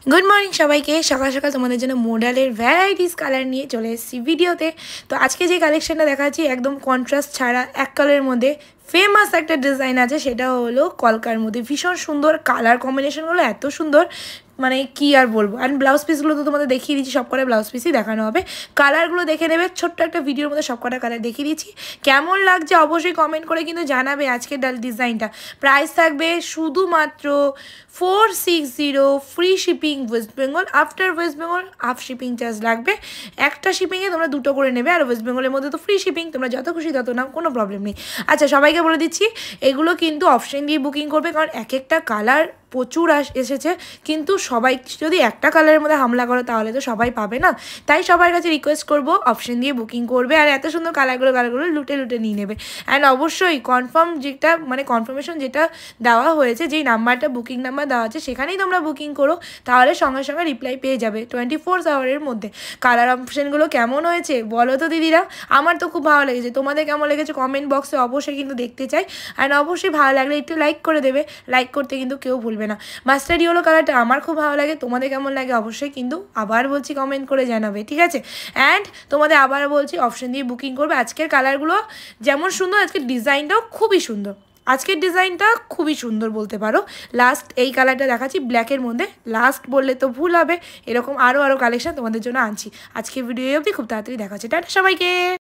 Good morning सबाइके सकाल सकाल तुम्हारे जন্য মডেলের ভ্যারাইটিস কালার নিয়ে চলে এসেছি ভিডিওতে। তো আজকে যে কালেকশনটা দেখাচ্ছি একদম কন্ট্রাস্ট ছাড়া এক কালারের মধ্যে ফেমাস একটা ডিজাইন আছে, সেটা হলো কলকার মধ্যে ভীষণ সুন্দর কালার কম্বিনেশনগুলো এত সুন্দর মানে কি আর বলবো। অ্যান্ড ব্লাউজ পিসগুলো তো তোমাদের দেখিয়ে দিচ্ছি, সব কটা ব্লাউজ পিসই দেখানো হবে। কালারগুলো দেখে নেবে, ছোট্ট একটা ভিডিওর মধ্যে সব কটা কালার দেখিয়ে দিচ্ছি। কেমন লাগছে অবশ্যই কমেন্ট করে কিন্তু জানাবে। আজকের ডিজাইনটা প্রাইস থাকবে শুধুমাত্র 460, free shipping West Bengal. After West Bengal half shipping charge লাগবে। একটা শিপিংয়ে তোমরা দুটো করে নেবে, আর ওয়েস্ট বেঙ্গলের মধ্যে তো ফ্রি শিপিং, তোমরা যত খুশি তত নাও, কোনো প্রবলেম নেই। আচ্ছা, সবাইকে বলে দিচ্ছি এগুলো কিন্তু অপশন দিয়ে বুকিং করবে, কারণ এক একটা কালার প্রচুর এসেছে, কিন্তু সবাই যদি একটা কালারের মধ্যে হামলা করো তাহলে তো সবাই পাবে না। তাই সবার কাছে রিকোয়েস্ট করবো অপশন দিয়ে বুকিং করবে, আর এত সুন্দর কালারগুলো লুটে নিয়ে নেবে। অ্যান্ড অবশ্যই কনফার্ম যেটা মানে কনফার্মেশন যেটা দেওয়া হয়েছে, যেই নাম্বারটা বুকিং নাম্বার দেওয়া আছে সেখানেই তোমরা বুকিং করো, তাহলে সঙ্গে সঙ্গে রিপ্লাই পেয়ে যাবে 24 আওয়ারের মধ্যে। কালার অপশানগুলো কেমন হয়েছে বলো তো দিদিরা? আমার তো খুব ভালো লেগেছে, তোমাদের কেমন লেগেছে কমেন্ট বক্সে অবশ্যই কিন্তু দেখতে চাই। অ্যান্ড অবশ্যই ভালো লাগলে একটু লাইক করে দেবে, লাইক করতে কিন্তু কেউ ভুলবে না। মাস্টার্ড ইয়েলো কালারটা আমার খুব ভালো লাগে, তোমাদের কেমন লাগে অবশ্যই কিন্তু আবার বলছি কমেন্ট করে জানাবে, ঠিক আছে? অ্যান্ড তোমাদের আবার বলছি অপশন দিয়ে বুকিং করবে। আজকের কালারগুলো যেমন সুন্দর, আজকের ডিজাইনটাও খুবই সুন্দর। আজকের ডিজাইনটা খুবই সুন্দর বলতে পারো। লাস্ট এই কালারটা দেখাচ্ছি ব্ল্যাকের মধ্যে, লাস্ট বললে তো ভুল হবে, এরকম আরও কালেকশন তোমাদের জন্য আনছি। আজকের ভিডিও অবধি, খুব তাড়াতাড়ি দেখাচ্ছি। টাটা সবাইকে।